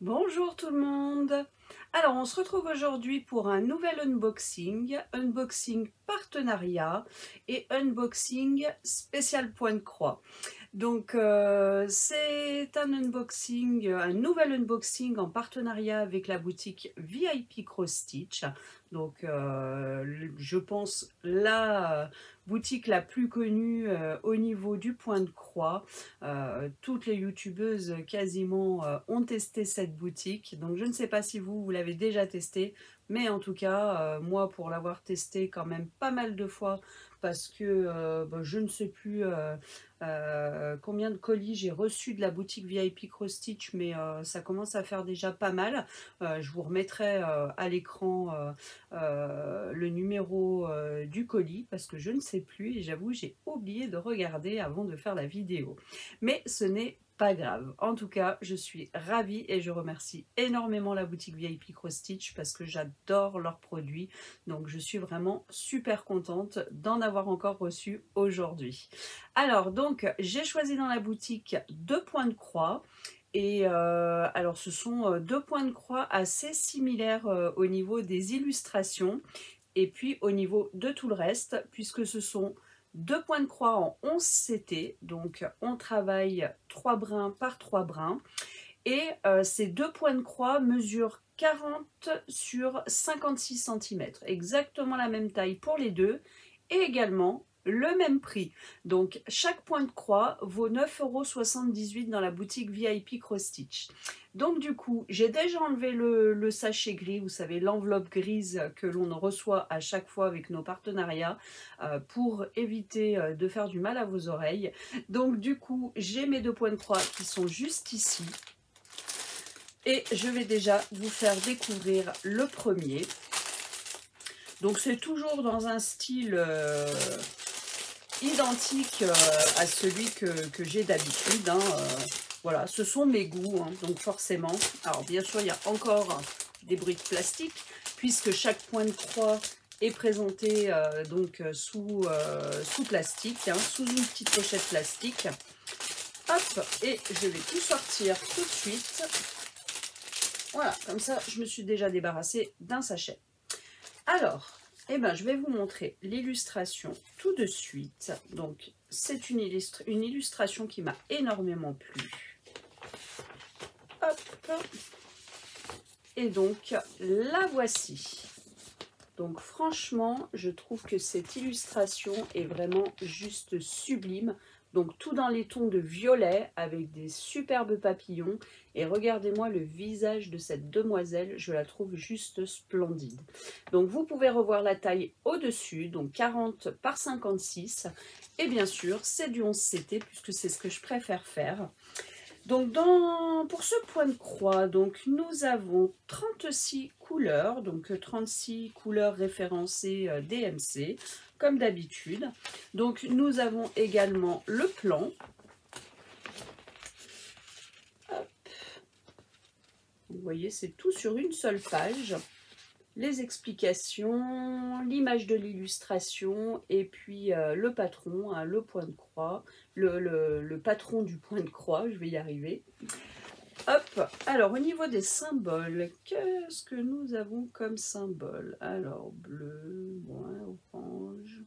Bonjour tout le monde. Alors on se retrouve aujourd'hui pour un nouvel unboxing partenariat et unboxing spécial point de croix. Donc c'est un nouvel unboxing en partenariat avec la boutique VIP Cross Stitch. Donc je pense la boutique la plus connue au niveau du point de croix. Toutes les youtubeuses quasiment ont testé cette boutique. Donc je ne sais pas si vous l'avez déjà testé, mais en tout cas moi pour l'avoir testé quand même pas mal de fois parce que je ne sais plus combien de colis j'ai reçu de la boutique VIP Cross Stitch, mais ça commence à faire déjà pas mal. Je vous remettrai à l'écran le numéro du colis parce que je ne sais plus et j'avoue j'ai oublié de regarder avant de faire la vidéo. Mais ce n'est pas grave. En tout cas, je suis ravie et je remercie énormément la boutique VIP Cross Stitch parce que j'adore leurs produits. Donc je suis vraiment super contente d'en avoir encore reçu aujourd'hui. Alors donc j'ai choisi dans la boutique deux points de croix. Et alors ce sont deux points de croix assez similaires au niveau des illustrations et puis au niveau de tout le reste, puisque ce sont deux points de croix en 11 CT, donc on travaille 3 brins par 3 brins, et ces deux points de croix mesurent 40 sur 56 cm, exactement la même taille pour les deux, et également le même prix. Donc chaque point de croix vaut 9,78 € dans la boutique VIP Cross Stitch. Donc du coup, j'ai déjà enlevé le sachet gris, vous savez, l'enveloppe grise que l'on reçoit à chaque fois avec nos partenariats pour éviter de faire du mal à vos oreilles. Donc du coup, j'ai mes deux points de croix qui sont juste ici. Et je vais déjà vous faire découvrir le premier. Donc c'est toujours dans un style identique à celui que j'ai d'habitude. Voilà, ce sont mes goûts, donc forcément. Alors bien sûr, il y a encore des briques plastiques, puisque chaque point de croix est présenté sous plastique, sous une petite pochette plastique. Hop, et je vais tout sortir tout de suite. Voilà, comme ça, je me suis déjà débarrassée d'un sachet. Alors, je vais vous montrer l'illustration tout de suite. Donc, c'est une illustration qui m'a énormément plu. Hop. Et donc, la voici. Donc, franchement, je trouve que cette illustration est vraiment juste sublime. Donc, tout dans les tons de violet avec des superbes papillons. Et regardez-moi le visage de cette demoiselle, je la trouve juste splendide. Donc, vous pouvez revoir la taille au-dessus, donc 40 par 56. Et bien sûr, c'est du 11 CT puisque c'est ce que je préfère faire. Donc pour ce point de croix, donc nous avons 36 couleurs, donc 36 couleurs référencées DMC, comme d'habitude. Donc nous avons également le plan. Hop. Vous voyez, c'est tout sur une seule page. Les explications, l'image de l'illustration et puis le patron, le point de croix, le patron du point de croix, je vais y arriver. Hop, alors au niveau des symboles, qu'est-ce que nous avons comme symbole? Alors bleu, ouais, orange.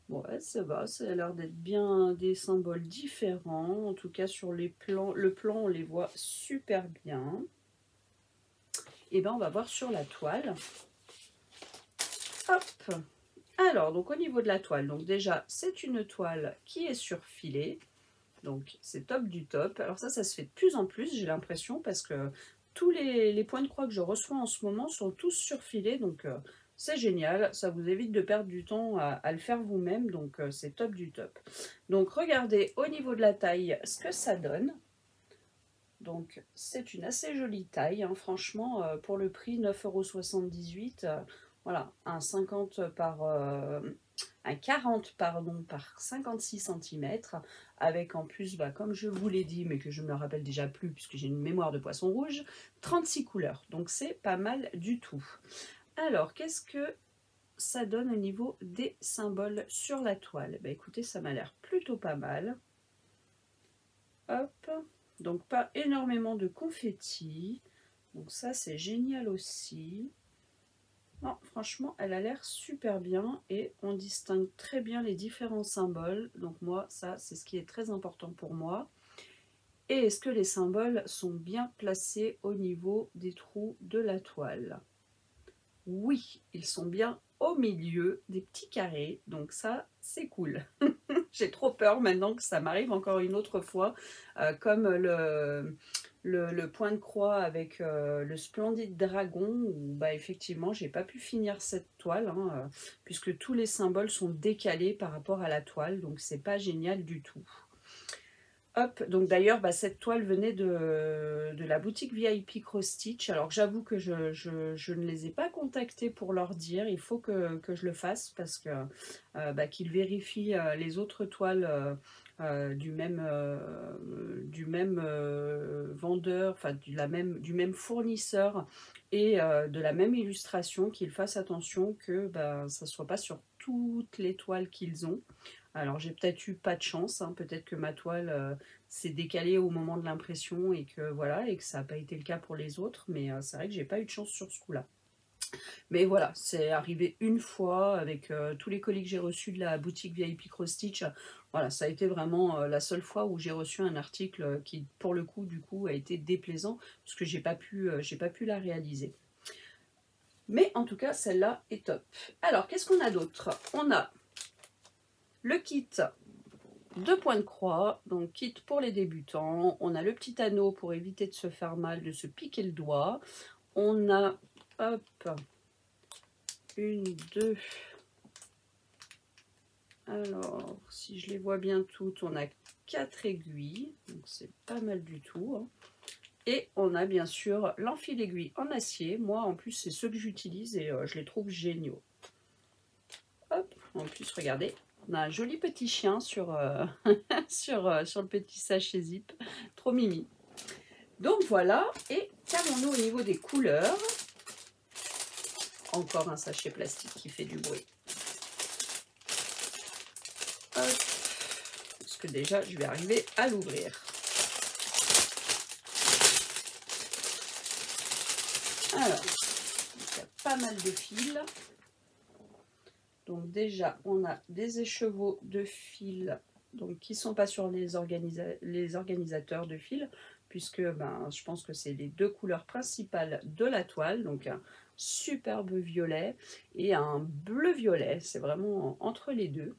Ouais, ça va, ça a l'air d'être bien des symboles différents. En tout cas, sur les plans, le plan, on les voit super bien. Et bien, on va voir sur la toile. Hop. Alors, donc au niveau de la toile, donc déjà, c'est une toile qui est surfilée. Donc c'est top du top. Alors ça se fait de plus en plus, j'ai l'impression, parce que tous les points de croix que je reçois en ce moment sont tous surfilés. Donc c'est génial, ça vous évite de perdre du temps à le faire vous-même. Donc c'est top du top. Donc regardez au niveau de la taille ce que ça donne. Donc c'est une assez jolie taille, franchement, pour le prix 9,78 €. Voilà, un 40 pardon, par 56 cm, avec en plus, comme je vous l'ai dit, mais que je me rappelle déjà plus puisque j'ai une mémoire de poisson rouge, 36 couleurs. Donc c'est pas mal du tout. Alors, qu'est-ce que ça donne au niveau des symboles sur la toile? Écoutez, ça m'a l'air plutôt pas mal. Hop, Donc pas énormément de confetti. Donc ça c'est génial aussi. Non, franchement, elle a l'air super bien et on distingue très bien les différents symboles. Donc moi, ça, c'est ce qui est très important pour moi. Et est-ce que les symboles sont bien placés au niveau des trous de la toile? Oui, ils sont bien au milieu des petits carrés. Donc ça, c'est cool. J'ai trop peur maintenant que ça m'arrive encore une autre fois, comme le point de croix avec le splendide dragon, où bah, effectivement j'ai pas pu finir cette toile, hein, puisque tous les symboles sont décalés par rapport à la toile, donc c'est pas génial du tout. Hop, donc d'ailleurs bah, cette toile venait de la boutique VIP Cross Stitch. Alors j'avoue que je ne les ai pas contactés pour leur dire, il faut que je le fasse parce que bah, qu'ils vérifient les autres toiles du même vendeur, enfin du même fournisseur et de la même illustration, qu'ils fassent attention que bah, ça ne soit pas sur toutes les toiles qu'ils ont. Alors j'ai peut-être eu pas de chance, hein, peut-être que ma toile s'est décalée au moment de l'impression et que voilà, et que ça n'a pas été le cas pour les autres, mais c'est vrai que j'ai pas eu de chance sur ce coup-là. Mais voilà, c'est arrivé une fois avec tous les colis que j'ai reçus de la boutique VIP Cross Stitch. Voilà, ça a été vraiment la seule fois où j'ai reçu un article qui, pour le coup, du coup, a été déplaisant parce que j'ai pas pu la réaliser. Mais en tout cas, celle-là est top. Alors, qu'est-ce qu'on a d'autre? On a le kit de points de croix, donc kit pour les débutants. On a le petit anneau pour éviter de se faire mal, de se piquer le doigt. On a, hop, une, deux. Alors, si je les vois bien toutes, on a 4 aiguilles, donc c'est pas mal du tout. Hein. Et on a bien sûr l'enfil aiguille en acier. Moi, en plus, c'est ceux que j'utilise et je les trouve géniaux. Hop, en plus, regardez. On a un joli petit chien sur, sur le petit sachet zip. Trop mimi. Donc voilà. Et qu'avons-nous au niveau des couleurs? Encore un sachet plastique qui fait du bruit. Hop. Parce que déjà, je vais arriver à l'ouvrir. Alors, il y a pas mal de fils. Donc déjà, on a des écheveaux de fils donc, qui ne sont pas sur les organisateurs de fils, puisque ben, je pense que c'est les deux couleurs principales de la toile. Donc un superbe violet et un bleu-violet. C'est vraiment entre les deux.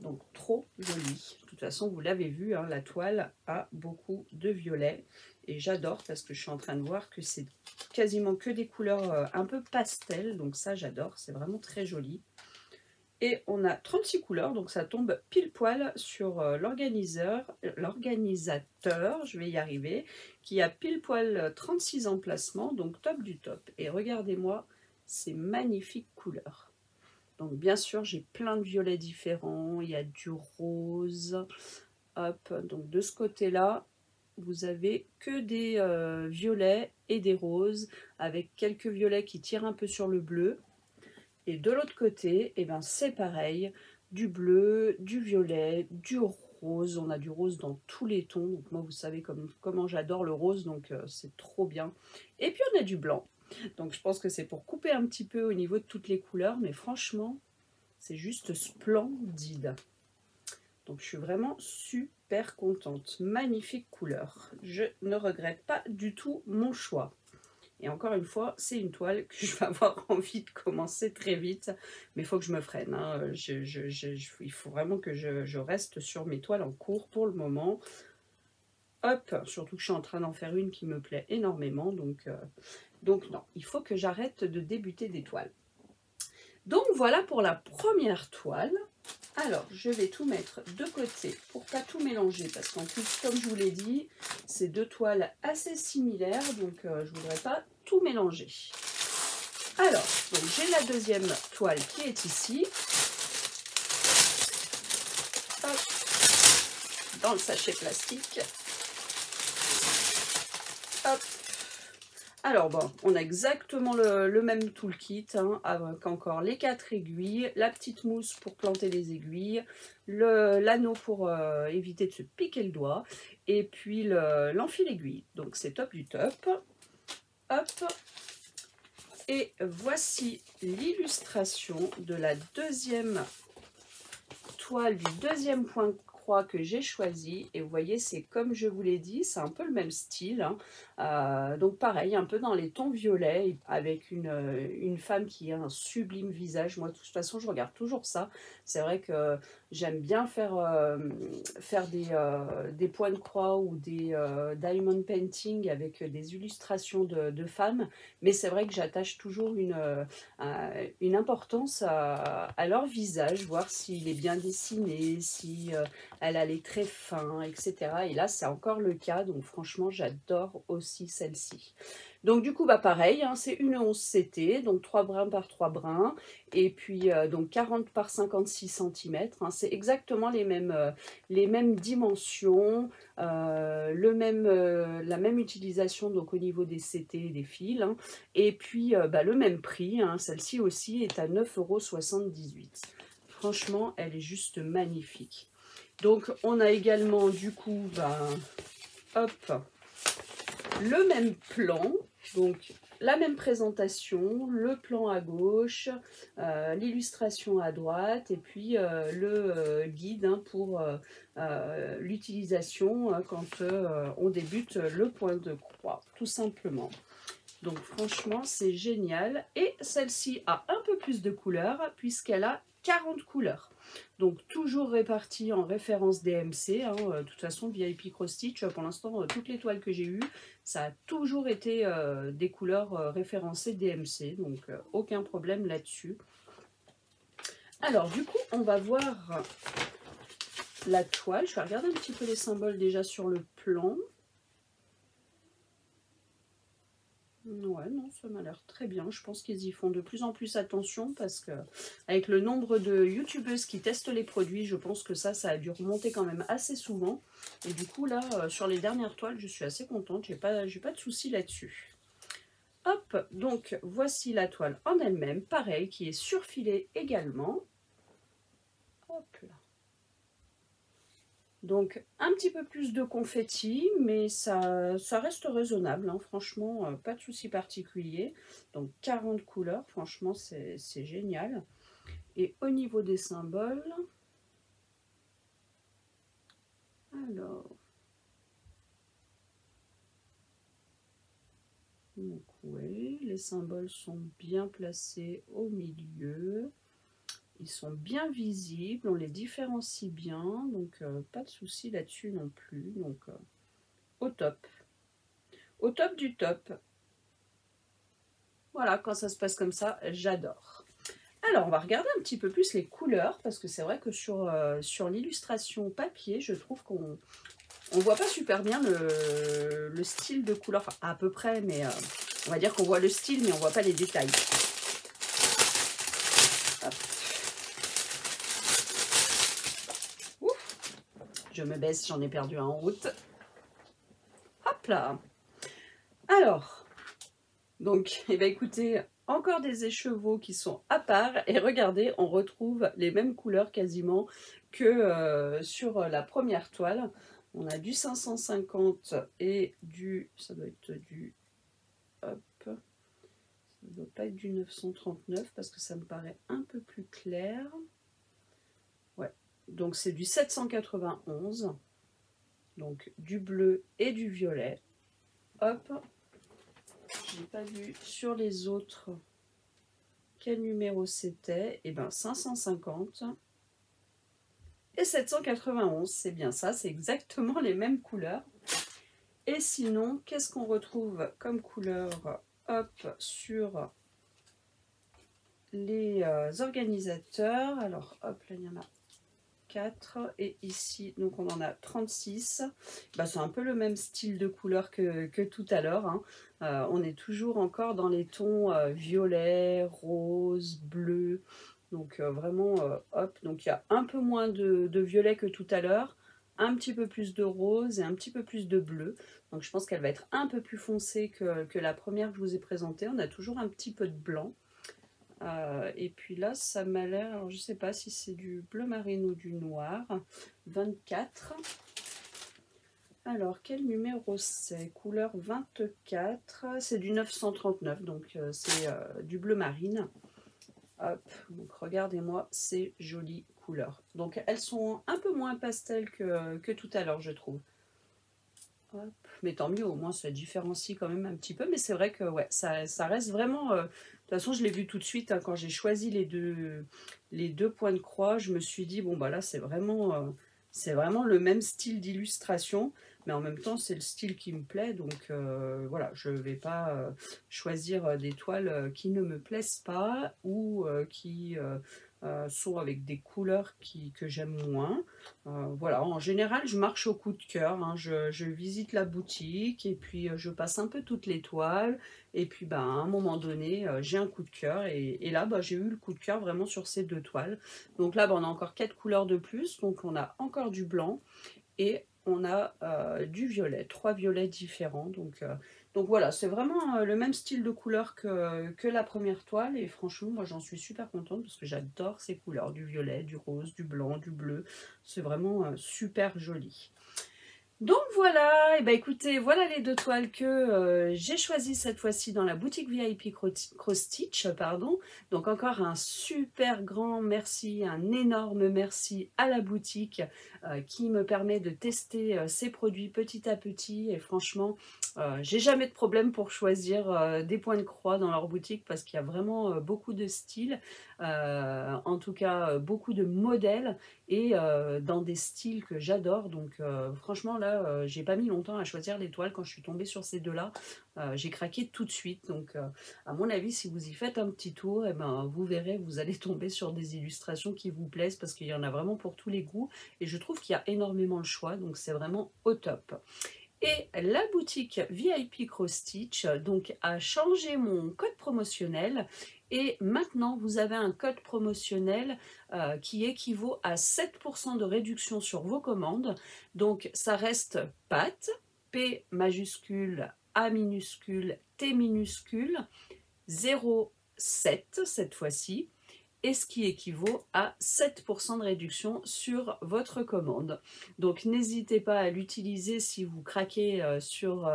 Donc trop joli. De toute façon, vous l'avez vu, hein, la toile a beaucoup de violet. Et j'adore parce que je suis en train de voir que c'est quasiment que des couleurs un peu pastel. Donc ça, j'adore. C'est vraiment très joli. Et on a 36 couleurs, donc ça tombe pile poil sur l'organisateur, je vais y arriver, qui a pile poil 36 emplacements, donc top du top. Et regardez-moi ces magnifiques couleurs. Donc bien sûr, j'ai plein de violets différents, il y a du rose. Hop, donc de ce côté-là, vous avez que des violets et des roses, avec quelques violets qui tirent un peu sur le bleu. Et de l'autre côté, eh ben, c'est pareil, du bleu, du violet, du rose. On a du rose dans tous les tons. Donc moi, vous savez comment j'adore le rose, donc c'est trop bien. Et puis on a du blanc. Donc je pense que c'est pour couper un petit peu au niveau de toutes les couleurs. Mais franchement, c'est juste splendide. Donc je suis vraiment super contente. Magnifique couleur. Je ne regrette pas du tout mon choix. Et encore une fois, c'est une toile que je vais avoir envie de commencer très vite. Mais il faut que je me freine. Hein. Il faut vraiment que je reste sur mes toiles en cours pour le moment. Hop, surtout que je suis en train d'en faire une qui me plaît énormément. Donc non, il faut que j'arrête de débuter des toiles. Donc voilà pour la première toile. Alors, je vais tout mettre de côté pour pas tout mélanger. Parce qu'en plus, comme je vous l'ai dit, c'est deux toiles assez similaires. Donc, je ne voudrais pas tout mélanger. Alors, j'ai la deuxième toile qui est ici. Hop, dans le sachet plastique. Hop. Alors bon, on a exactement le même toolkit, hein, avec encore les 4 aiguilles, la petite mousse pour planter les aiguilles, l'anneau pour éviter de se piquer le doigt, et puis l'enfil aiguille. Donc c'est top du top. Hop. Et voici l'illustration de la deuxième toile, du deuxième point de croix que j'ai choisi. Et vous voyez, c'est comme je vous l'ai dit, c'est un peu le même style, hein. Donc pareil, un peu dans les tons violets, avec une femme qui a un sublime visage. Moi, de toute façon, je regarde toujours ça. C'est vrai que j'aime bien faire des points de croix ou des diamond painting avec des illustrations de femmes. Mais c'est vrai que j'attache toujours une importance à leur visage, voir s'il est bien dessiné, si elle a les traits fins, etc. Et là, c'est encore le cas, donc franchement, j'adore aussi celle-ci. Donc du coup, bah pareil, hein, c'est une 11 CT, donc 3 brins par 3 brins, et puis donc 40 par 56 cm, hein, c'est exactement les mêmes dimensions, la même utilisation donc au niveau des CT et des fils, hein, et puis bah, le même prix, hein, celle-ci aussi est à 9,78 €. Franchement, elle est juste magnifique. Donc on a également du coup, bah, hop, le même plan, donc la même présentation, le plan à gauche, l'illustration à droite et puis le guide, hein, pour l'utilisation quand on débute le point de croix, tout simplement. Donc franchement, c'est génial. Et celle-ci a un peu plus de couleurs puisqu'elle a 40 couleurs. Donc toujours réparties en référence DMC. Hein. De toute façon, VIP Cross Stitch, pour l'instant, toutes les toiles que j'ai eues, ça a toujours été des couleurs référencées DMC. Donc aucun problème là-dessus. Alors du coup, on va voir la toile. Je vais regarder un petit peu les symboles déjà sur le plan. Ouais, non, ça m'a l'air très bien. Je pense qu'ils y font de plus en plus attention parce que avec le nombre de youtubeuses qui testent les produits, je pense que ça a dû remonter quand même assez souvent. Et du coup, là, sur les dernières toiles, je suis assez contente. J'ai pas de soucis là-dessus. Hop, donc voici la toile en elle-même, pareil, qui est surfilée également. Hop là. Donc un petit peu plus de confetti, mais ça reste raisonnable, hein, franchement, pas de souci particulier. Donc 40 couleurs, franchement c'est génial. Et au niveau des symboles, alors, donc oui, les symboles sont bien placés au milieu. Ils sont bien visibles, on les différencie bien, donc pas de souci là-dessus non plus. Donc au top. Au top du top. Voilà, quand ça se passe comme ça, j'adore. Alors, on va regarder un petit peu plus les couleurs, parce que c'est vrai que sur l'illustration papier, je trouve qu'on ne voit pas super bien le style de couleur, enfin à peu près, mais on va dire qu'on voit le style, mais on ne voit pas les détails. Hop. Ouf, je me baisse, j'en ai perdu un en route. Hop là. Alors, donc, eh ben, écoutez, encore des écheveaux qui sont à part. Et regardez, on retrouve les mêmes couleurs quasiment que sur la première toile. On a du 550 et du... ça doit être du... hop. Ça ne doit pas être du 939 parce que ça me paraît un peu plus clair. Ouais, donc c'est du 791. Donc du bleu et du violet. Hop. J'ai pas vu sur les autres quel numéro c'était. Et bien 550 et 791, c'est bien ça, c'est exactement les mêmes couleurs. Et sinon, qu'est-ce qu'on retrouve comme couleur, hop, sur les organisateurs? Alors hop, là il y en a 4 et ici donc on en a 36. Bah, c'est un peu le même style de couleur que tout à l'heure, hein. On est toujours encore dans les tons violet, rose, bleu, donc vraiment hop, donc il y a un peu moins de violet que tout à l'heure, un petit peu plus de rose et un petit peu plus de bleu. Donc je pense qu'elle va être un peu plus foncée que la première que je vous ai présentée. On a toujours un petit peu de blanc. Et puis là, ça m'a l'air, alors je sais pas si c'est du bleu marine ou du noir. 24. Alors, quel numéro c'est? Couleur 24. C'est du 939, donc c'est du bleu marine. Hop, donc regardez-moi ces jolies couleurs. Donc elles sont un peu moins pastel que tout à l'heure, je trouve. Hop. Mais tant mieux, au moins ça différencie quand même un petit peu. Mais c'est vrai que ouais, ça reste vraiment... de toute façon, je l'ai vu tout de suite hein, quand j'ai choisi les deux points de croix. Je me suis dit, bon bah là c'est vraiment le même style d'illustration. Mais en même temps, c'est le style qui me plaît. Donc voilà, je ne vais pas choisir des toiles qui ne me plaisent pas ou qui sont avec des couleurs que j'aime moins. Voilà, en général, je marche au coup de cœur. Hein. Je visite la boutique et puis je passe un peu toutes les toiles. Et puis à un moment donné, j'ai un coup de cœur. Et là, j'ai eu le coup de cœur vraiment sur ces deux toiles. Donc là, on a encore 4 couleurs de plus. Donc on a encore du blanc et on a du violet. 3 violets différents. Donc voilà, c'est vraiment le même style de couleur que la première toile. Et franchement, moi j'en suis super contente parce que j'adore ces couleurs. Du violet, du rose, du blanc, du bleu. C'est vraiment super joli. Donc voilà, et écoutez, voilà les deux toiles que j'ai choisies cette fois-ci dans la boutique VIP Cross Stitch, pardon. Donc encore un super grand merci, un énorme merci à la boutique qui me permet de tester ces produits petit à petit. Et franchement, j'ai jamais de problème pour choisir des points de croix dans leur boutique parce qu'il y a vraiment beaucoup de styles, en tout cas beaucoup de modèles et dans des styles que j'adore. Donc franchement là, j'ai pas mis longtemps à choisir les toiles quand je suis tombée sur ces deux-là. J'ai craqué tout de suite. Donc à mon avis, si vous y faites un petit tour, vous verrez, vous allez tomber sur des illustrations qui vous plaisent parce qu'il y en a vraiment pour tous les goûts. Et je trouve qu'il y a énormément de choix, donc c'est vraiment au top. Et la boutique VIP Cross Stitch donc a changé mon code promotionnel et maintenant vous avez un code promotionnel qui équivaut à 7% de réduction sur vos commandes. Donc ça reste PAT, P majuscule, A minuscule, T minuscule, 0,7 cette fois-ci, et ce qui équivaut à 7% de réduction sur votre commande. Donc n'hésitez pas à l'utiliser si vous craquez sur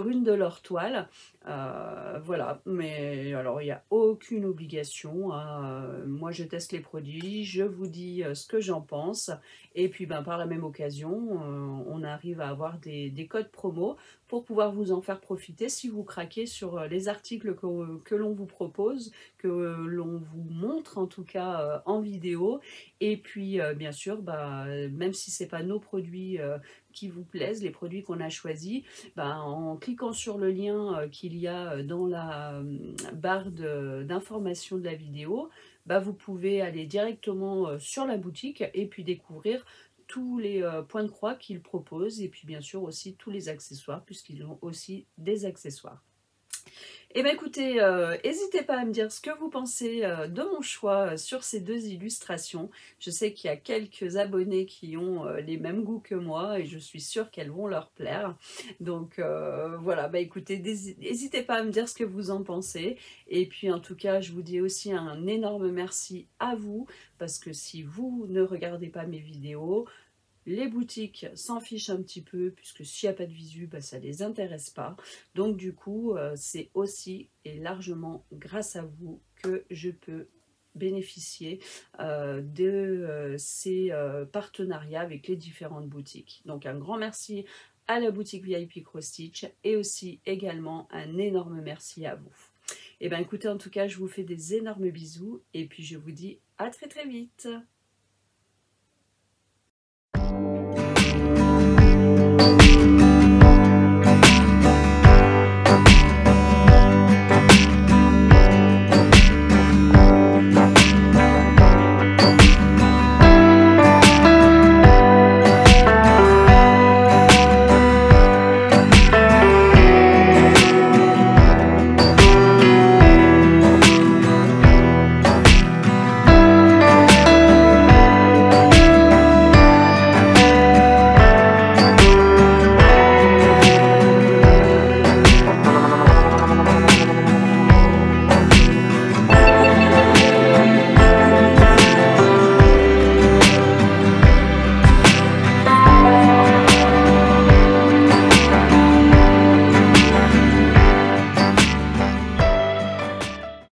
une de leurs toiles. Voilà, mais alors il n'y a aucune obligation. Hein. Moi je teste les produits, je vous dis ce que j'en pense, et puis par la même occasion, on arrive à avoir des codes promo pour pouvoir vous en faire profiter si vous craquez sur les articles que l'on vous propose, que l'on vous montre en tout cas en vidéo. Et puis bien sûr, même si ce n'est pas nos produits qui vous plaisent, les produits qu'on a choisis, en cliquant sur le lien qu'il y a dans la barre d'information de la vidéo, vous pouvez aller directement sur la boutique et puis découvrir tous les points de croix qu'ils proposent et puis bien sûr aussi tous les accessoires puisqu'ils ont aussi des accessoires. Eh bien écoutez, n'hésitez pas à me dire ce que vous pensez de mon choix sur ces deux illustrations. Je sais qu'il y a quelques abonnés qui ont les mêmes goûts que moi et je suis sûre qu'elles vont leur plaire. Donc voilà, écoutez, n'hésitez pas à me dire ce que vous en pensez. Et puis en tout cas, je vous dis aussi un énorme merci à vous parce que si vous ne regardez pas mes vidéos, les boutiques s'en fichent un petit peu, puisque s'il n'y a pas de visu, ça ne les intéresse pas. Donc du coup, c'est aussi et largement grâce à vous que je peux bénéficier de ces partenariats avec les différentes boutiques. Donc un grand merci à la boutique VIP Cross Stitch et aussi également un énorme merci à vous. Et bien écoutez, en tout cas, je vous fais des énormes bisous et puis je vous dis à très très vite.